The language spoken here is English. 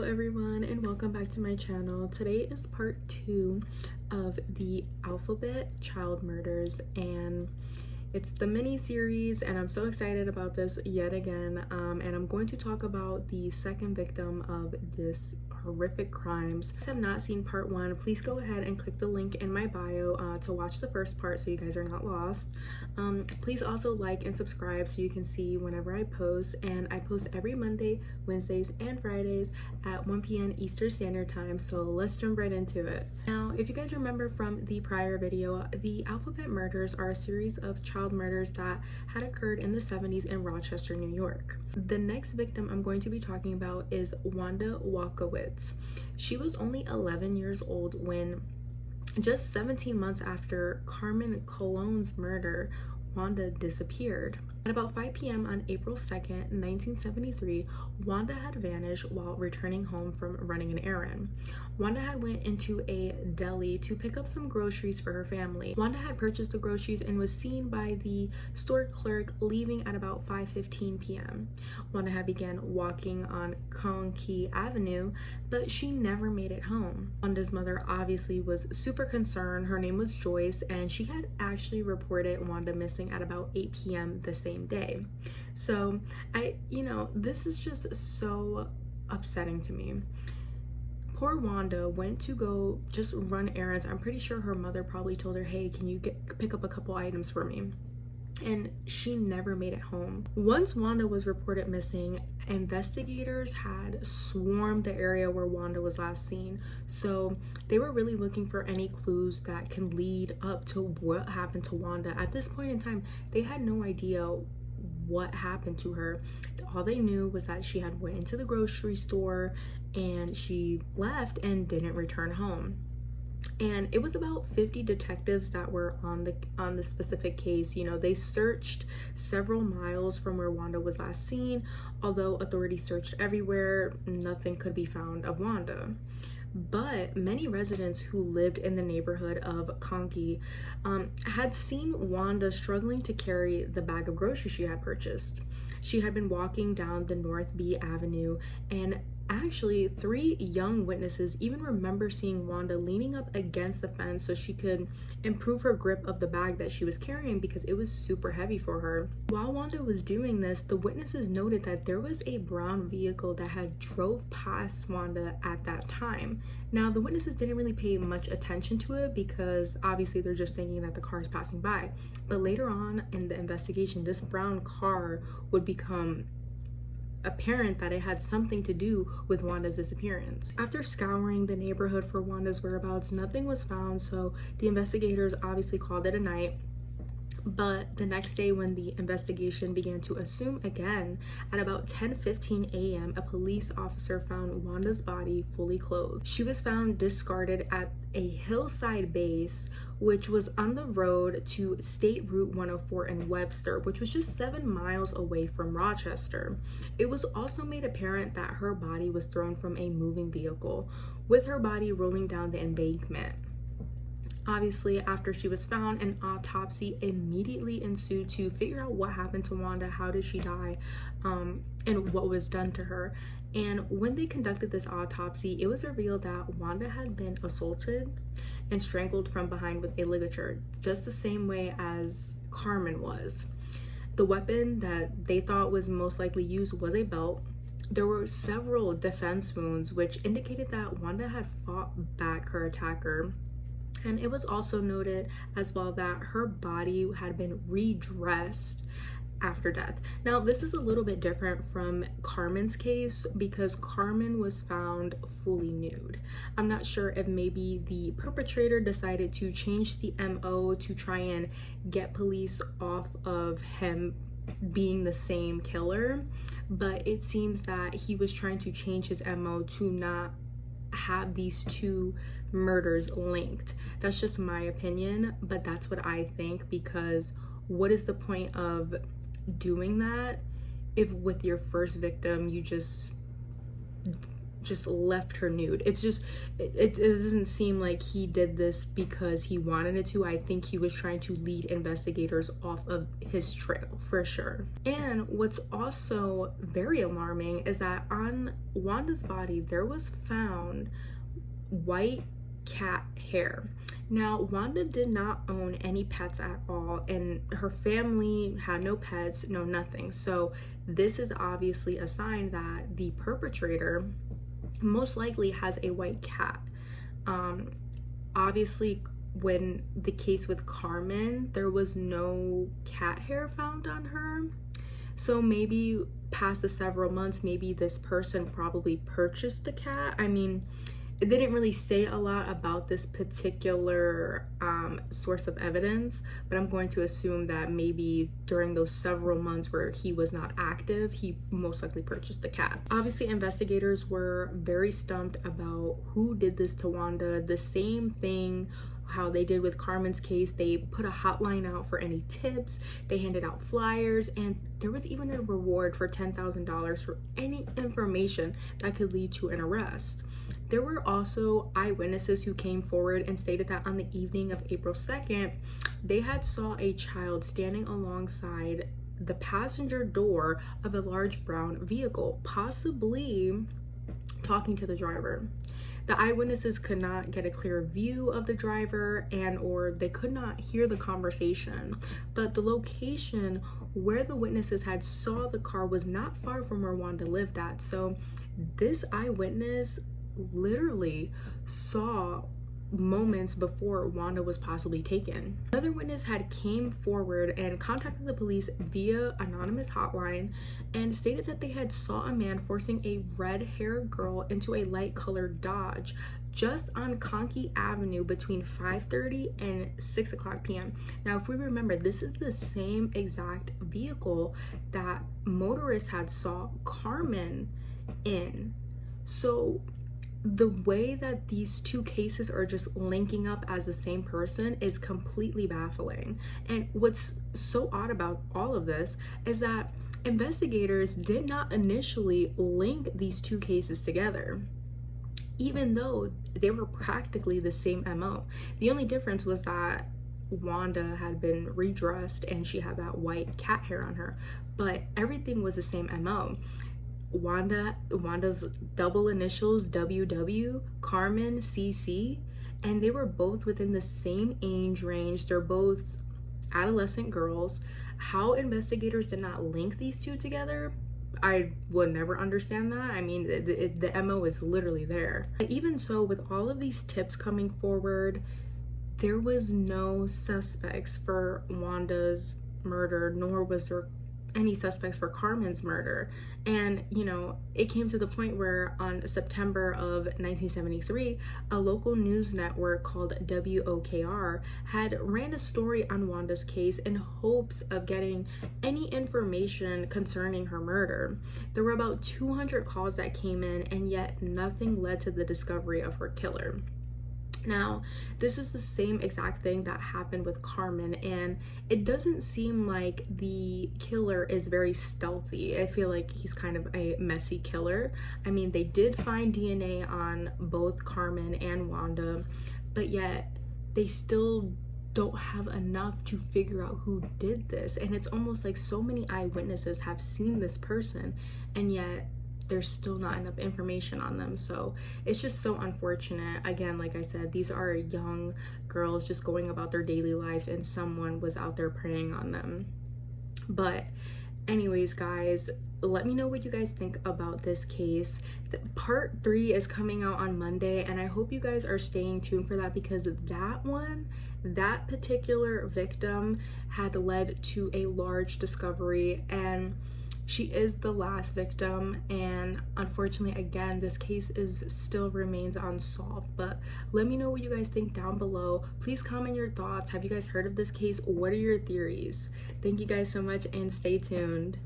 Hello everyone and welcome back to my channel. Today is part 2 of the alphabet child murders, and it's the mini series, and I'm so excited about this yet again. And I'm going to talk about the second victim of this horrific crimes. If you have not seen part 1, please go ahead and click the link in my bio to watch the first part so you guys are not lost. Please also like and subscribe so you can see whenever I post, and I post every Monday, Wednesdays, and Fridays at 1 p.m. Eastern Standard Time. So let's jump right into it. Now, if you guys remember from the prior video, the alphabet murders are a series of child murders that had occurred in the 70s in Rochester, New York. The next victim I'm going to be talking about is Wanda Walkowicz. She was only 11 years old when, just 17 months after Carmen Colon's murder, Wanda disappeared. At about 5 p.m. on April 2nd, 1973, Wanda had vanished while returning home from running an errand. Wanda had went into a deli to pick up some groceries for her family. Wanda had purchased the groceries and was seen by the store clerk leaving at about 5:15 p.m. Wanda had began walking on Conkey Avenue, but she never made it home. Wanda's mother obviously was super concerned. Her name was Joyce, and she had actually reported Wanda missing at about 8 p.m. the same day. So this is just so upsetting to me. Poor Wanda went to go just run errands. I'm pretty sure her mother probably told her, hey, can you pick up a couple items for me? And she never made it home. Once Wanda was reported missing, investigators had swarmed the area where Wanda was last seen. So they were really looking for any clues that can lead up to what happened to Wanda. At this point in time, they had no idea what happened to her. All they knew was that she had went into the grocery store and she left and didn't return home. And it was about 50 detectives that were on the specific case. They searched several miles from where Wanda was last seen. Although authorities searched everywhere, nothing could be found of Wanda. But many residents who lived in the neighborhood of Conkey had seen Wanda struggling to carry the bag of groceries she had purchased. She had been walking down the North B Avenue, and actually 3 young witnesses even remember seeing Wanda leaning up against the fence so she could improve her grip of the bag that she was carrying because it was super heavy for her. While Wanda was doing this, the witnesses noted that there was a brown vehicle that had drove past Wanda at that time. Now, the witnesses didn't really pay much attention to it because obviously they're just thinking that the car is passing by. But later on in the investigation, this brown car would become apparent that it had something to do with Wanda's disappearance. After scouring the neighborhood for Wanda's whereabouts, nothing was found, so the investigators obviously called it a night. But the next day, when the investigation began to assume again, at about 10:15 a.m., a police officer found Wanda's body fully clothed. She was found discarded at a hillside base, which was on the road to State Route 104 in Webster, which was just 7 miles away from Rochester. It was also made apparent that her body was thrown from a moving vehicle, with her body rolling down the embankment. Obviously, after she was found, an autopsy immediately ensued to figure out what happened to Wanda, how did she die, and what was done to her. And when they conducted this autopsy, it was revealed that Wanda had been assaulted and strangled from behind with a ligature, just the same way as Carmen was. The weapon that they thought was most likely used was a belt. There were several defense wounds, which indicated that Wanda had fought back her attacker. And it was also noted as well that her body had been redressed after death. Now, this is a little bit different from Carmen's case because Carmen was found fully nude. I'm not sure if maybe the perpetrator decided to change the MO to try and get police off of him being the same killer, but it seems that he was trying to change his MO to not have these 2 murders linked. That's just my opinion, but that's what I think, because what is the point of doing that if with your first victim you just just left her nude. It's just, it doesn't seem like he did this because he wanted it to. I think he was trying to lead investigators off of his trail for sure. And what's also very alarming is that on Wanda's body there was found white cat hair. Now, Wanda did not own any pets at all, and her family had no pets, no nothing. So this is obviously a sign that the perpetrator most likely has a white cat. Obviously, when the case with Carmen, there was no cat hair found on her. So maybe past the several months, maybe this person probably purchased the cat. I mean, it didn't really say a lot about this particular source of evidence, but I'm going to assume that maybe during those several months where he was not active, he most likely purchased the cat. Obviously, investigators were very stumped about who did this to Wanda. The same thing how they did with Carmen's case. They put a hotline out for any tips, they handed out flyers, and there was even a reward for $10,000 for any information that could lead to an arrest. There were also eyewitnesses who came forward and stated that on the evening of April 2nd, they had saw a child standing alongside the passenger door of a large brown vehicle, possibly talking to the driver. The eyewitnesses could not get a clear view of the driver or they could not hear the conversation, but the location where the witnesses had saw the car was not far from where Wanda lived at. So this eyewitness literally saw moments before Wanda was possibly taken. Another witness had came forward and contacted the police via anonymous hotline and stated that they had saw a man forcing a red-haired girl into a light-colored Dodge just on Conkey Avenue between 5:30 and 6 o'clock p.m. Now, if we remember, this is the same exact vehicle that motorists had saw Carmen in. So the way that these two cases are just linking up as the same person is completely baffling. And what's so odd about all of this is that investigators did not initially link these two cases together, even though they were practically the same MO. The only difference was that Wanda had been redressed and she had that white cat hair on her, but everything was the same MO. Wanda's double initials WW, Carmen CC, and they were both within the same age range. They're both adolescent girls. How investigators did not link these two together, I would never understand that. I mean, the MO is literally there. But even so, with all of these tips coming forward, there was no suspects for Wanda's murder, nor was there any suspects for Carmen's murder. And you know, it came to the point where on September of 1973, a local news network called WOKR had ran a story on Wanda's case in hopes of getting any information concerning her murder. There were about 200 calls that came in, and yet nothing led to the discovery of her killer. Now, this is the same exact thing that happened with Carmen, and it doesn't seem like the killer is very stealthy. I feel like he's kind of a messy killer. I mean, they did find DNA on both Carmen and Wanda, but yet they still don't have enough to figure out who did this. And it's almost like so many eyewitnesses have seen this person, and yet there's still not enough information on them. So it's just so unfortunate. Again, like I said, these are young girls just going about their daily lives, and someone was out there preying on them. But anyways, guys, let me know what you guys think about this case. Part 3 is coming out on Monday, and I hope you guys are staying tuned for that, because that particular victim had led to a large discovery, and she is the last victim. And unfortunately, again, this case still remains unsolved. But let me know what you guys think down below. Please comment your thoughts. Have you guys heard of this case? What are your theories? Thank you guys so much, and stay tuned.